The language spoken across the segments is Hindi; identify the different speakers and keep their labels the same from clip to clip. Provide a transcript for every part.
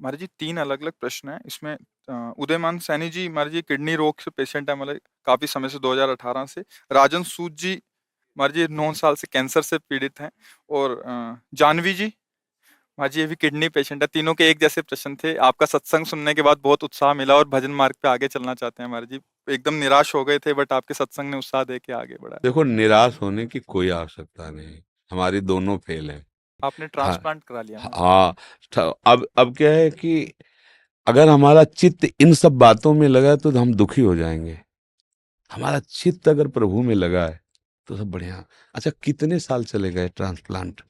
Speaker 1: महाराज जी 3 अलग-अलग प्रश्न हैं। इसमें उदयमान सैनी जी महाराज जी किडनी रोग से पेशेंट है, मतलब काफ़ी समय से 2018 से। राजन सूद जी महाराज जी 9 साल से कैंसर से पीड़ित हैं। और जानवी जी महाराज जी ये भी किडनी पेशेंट है। तीनों के एक जैसे प्रश्न थे। आपका सत्संग सुनने के बाद बहुत उत्साह मिला और भजन मार्ग पे आगे चलना चाहते हैं महाराज जी। एकदम निराश हो गए थे, बट आपके सत्संग ने उत्साह देके आगे बढ़ाया।
Speaker 2: देखो, निराश होने की कोई आवश्यकता नहीं। हमारी दोनों फेल हैं।
Speaker 1: आपने
Speaker 2: हाँ।
Speaker 1: ट्रांसप्लांट करा लिया महाराज जी।
Speaker 2: हाँ। अब क्या है कि अगर हमारा चित्त इन सब बातों में लगा है तो हम दुखी हो जाएंगे। हमारा चित्त अगर प्रभु में लगा है तो सब बढ़िया। अच्छा, कितने साल चले गए ट्रांसप्लांट?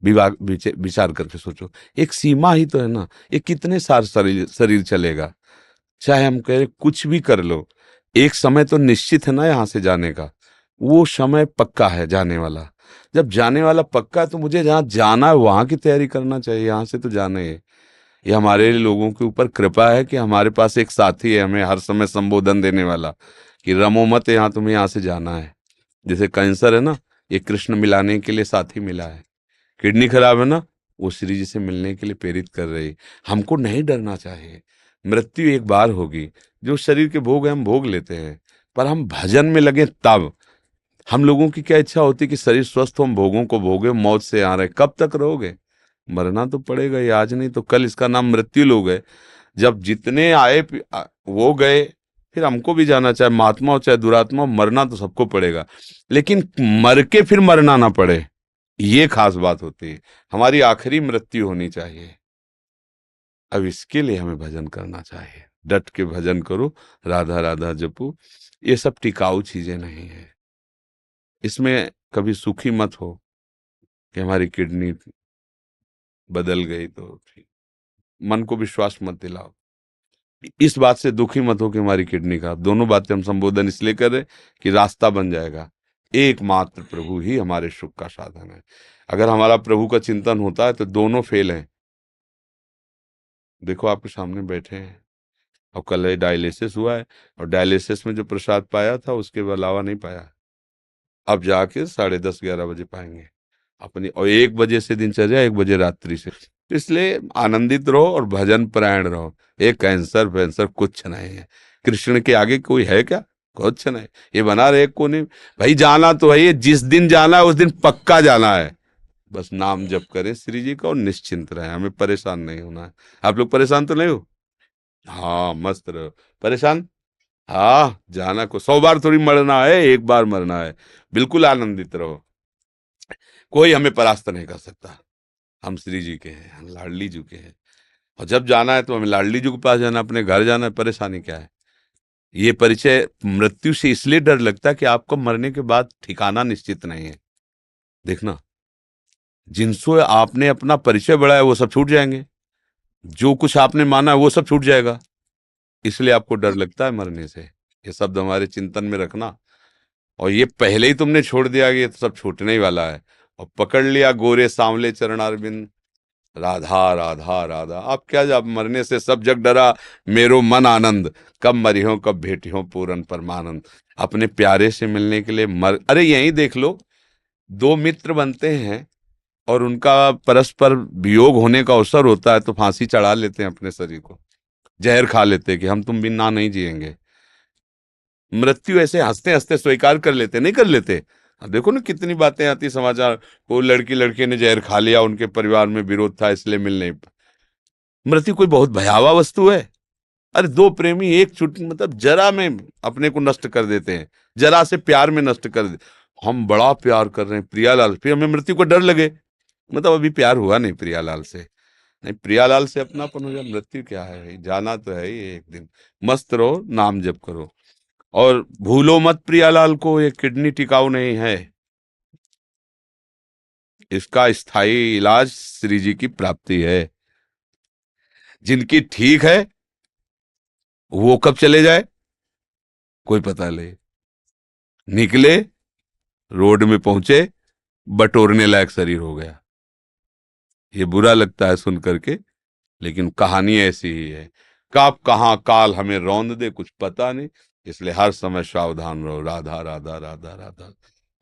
Speaker 2: विचार करके सोचो। एक सीमा ही तो है ना। ये कितने साल शरीर शरीर चलेगा? चाहे हम कह रहे कुछ भी कर लो, एक समय तो निश्चित है ना यहाँ से जाने का। वो समय पक्का है जाने वाला। जब जाने वाला पक्का है तो मुझे जहाँ जाना है वहां की तैयारी करना चाहिए। यहाँ से तो जाना ही है। ये हमारे लोगों के ऊपर कृपा है कि हमारे पास एक साथी है हमें हर समय संबोधन देने वाला कि रमो मत, यहाँ तुम्हें यहाँ से जाना है। जैसे कैंसर है ना, ये कृष्ण मिलाने के लिए साथी मिला है। किडनी खराब है ना, वो श्री जी से मिलने के लिए प्रेरित कर रही। हमको नहीं डरना चाहिए। मृत्यु एक बार होगी। जो शरीर के भोग है हम भोग लेते हैं, पर हम भजन में लगे तब। हम लोगों की क्या इच्छा होती है कि शरीर स्वस्थ हो, हम भोगों को भोगे, मौत से आ रहे। कब तक रहोगे? मरना तो पड़ेगा ही, आज नहीं तो कल। इसका नाम मृत्यु लोग है। जब जितने आए वो गए, फिर हमको भी जाना, चाहे महात्मा हो चाहे दुरात्मा हो, मरना तो सबको पड़ेगा। लेकिन मर के फिर मरना ना पड़े, ये खास बात होती है। हमारी आखिरी मृत्यु होनी चाहिए। अब इसके लिए हमें भजन करना चाहिए। डट के भजन करो, राधा राधा जपो। ये सब टिकाऊ चीजें नहीं है। इसमें कभी सुखी मत हो कि हमारी किडनी बदल गई तो ठीक। मन को विश्वास मत दिलाओ। इस बात से दुखी मत हो कि हमारी किडनी का। दोनों बातें हम संबोधन इसलिए कर रहे कि रास्ता बन जाएगा। एकमात्र प्रभु ही हमारे सुख का साधन है। अगर हमारा प्रभु का चिंतन होता है तो दोनों फेल हैं। देखो, आपके सामने बैठे हैं। और कल डायलिसिस हुआ है, और डायलिसिस में जो प्रसाद पाया था उसके अलावा नहीं पाया। अब जाके 10:30-11 बजे पाएंगे अपनी। और 1 बजे से दिनचर्या, 1 बजे रात्रि से। तो इसलिए आनंदित रहो और भजन परायण रहो। ये कैंसर वैंसर कुछ नहीं है। कृष्ण के आगे कोई है क्या? कुछ नहीं। ये बना रहे को नहीं। भाई जाना तो है, ये जिस दिन जाना है उस दिन पक्का जाना है। बस नाम जप करें श्री जी का और निश्चिंत रहे। हमें परेशान नहीं होना है। आप लोग परेशान तो नहीं हो? हाँ, मस्त रहो। परेशान? हाँ, जाना को 100 बार थोड़ी मरना है, एक बार मरना है। बिल्कुल आनंदित रहो। कोई हमें परास्त नहीं कर सकता। हम श्री जी के हैं, हम लाडली जी के हैं। और जब जाना है तो हमें लाडली जी के पास जाना, अपने घर जाना है। परेशानी क्या है? ये परिचय मृत्यु से इसलिए डर लगता है कि आपको मरने के बाद ठिकाना निश्चित नहीं है। देखना, जिनसे आपने अपना परिचय बढ़ाया वो सब छूट जाएंगे। जो कुछ आपने माना है वो सब छूट जाएगा। इसलिए आपको डर लगता है मरने से। ये शब्द हमारे चिंतन में रखना। और ये पहले ही तुमने छोड़ दिया कि ये तो सब छूटने ही वाला है, और पकड़ लिया गोरे सांवले चरणारविंद, राधा राधा राधा। अब क्या, जब मरने से सब जग डरा, मेरो मन आनंद, कब मरियो कब भेटियो पूरन परमानंद। अपने प्यारे से मिलने के लिए अरे यही देख लो, दो मित्र बनते हैं और उनका परस्पर वियोग होने का अवसर होता है तो फांसी चढ़ा लेते हैं अपने शरीर को, जहर खा लेते हैं कि हम तुम बिना नहीं जिएंगे। मृत्यु ऐसे हंसते हंसते स्वीकार कर लेते, नहीं कर लेते? अब देखो ना कितनी बातें आती समाचार। वो लड़के ने जहर खा लिया, उनके परिवार में विरोध था इसलिए मिल नहीं। मृत्यु कोई बहुत भयावह वस्तु है? अरे दो प्रेमी एक चुटकी, मतलब जरा में अपने को नष्ट कर देते हैं। जरा से प्यार में नष्ट कर दे। हम बड़ा प्यार कर रहे हैं प्रियालाल, फिर हमें मृत्यु को डर लगे, मतलब अभी प्यार हुआ नहीं प्रियालाल से। नहीं, प्रियालाल से अपनापन हो जाए। मृत्यु क्या है भाई, जाना तो है ही एक दिन। मस्त रहो, नाम जप करो, और भूलो मत प्रियालाल को। ये किडनी टिकाऊ नहीं है। इसका स्थायी इलाज श्री जी की प्राप्ति है। जिनकी ठीक है वो कब चले जाए कोई पता नहीं। निकले, रोड में पहुंचे, बटोरने लायक शरीर हो गया। ये बुरा लगता है सुन करके, लेकिन कहानी ऐसी ही है। कब कहाँ काल हमें रौंद दे कुछ पता नहीं। इसलिए हर समय सावधान रहो। राधा राधा राधा राधा,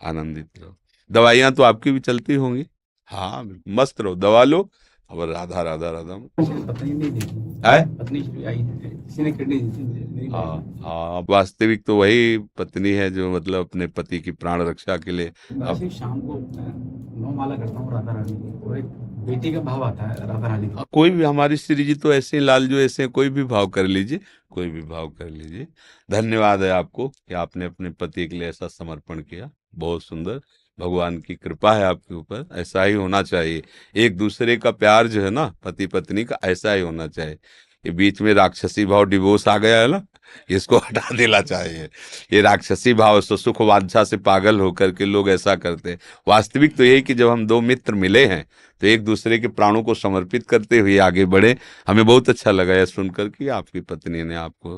Speaker 2: आनंदित रहो। दवाइयां तो आपकी भी चलती होंगी। हाँ, मस्त रहो, दवा लो, और राधा राधा राधा
Speaker 3: किसी ने पत्नी नहीं देखी
Speaker 2: है।
Speaker 3: पत्नी श्री आई है किसी ने किडनी दी थी मेरी
Speaker 2: हाँ
Speaker 3: वाइफ
Speaker 2: हाँ, वास्तविक तो वही पत्नी है जो मतलब अपने पति की प्राण रक्षा के लिए
Speaker 3: ने
Speaker 2: अब
Speaker 3: वैसे ही शाम को मैं 9 माला करता हूँ राधा रानी की और एक बेटी का भाव आता है राधा रानी का
Speaker 2: कोई भी हमारी श्री जी तो ऐसे ही लाल जो ऐसे हैं, कोई भी भाव कर लीजिए, कोई भी भाव कर लीजिए। धन्यवाद है आपको कि आपने अपने पति के लिए ऐसा समर्पण किया, बहुत सुंदर। भगवान की कृपा है आपके ऊपर, ऐसा ही होना चाहिए। एक दूसरे का प्यार जो है ना पति पत्नी का, ऐसा ही होना चाहिए। ये बीच में राक्षसी भाव डिवोर्स आ गया है ना, इसको हटा देना चाहिए। ये राक्षसी भाव से सुख वांछा से पागल होकर के लोग ऐसा करते हैं। वास्तविक तो यही कि जब हम दो मित्र मिले हैं तो एक दूसरे के प्राणों को समर्पित करते हुए आगे बढ़े। हमें बहुत अच्छा लगा यह सुनकर कि आपकी पत्नी ने आपको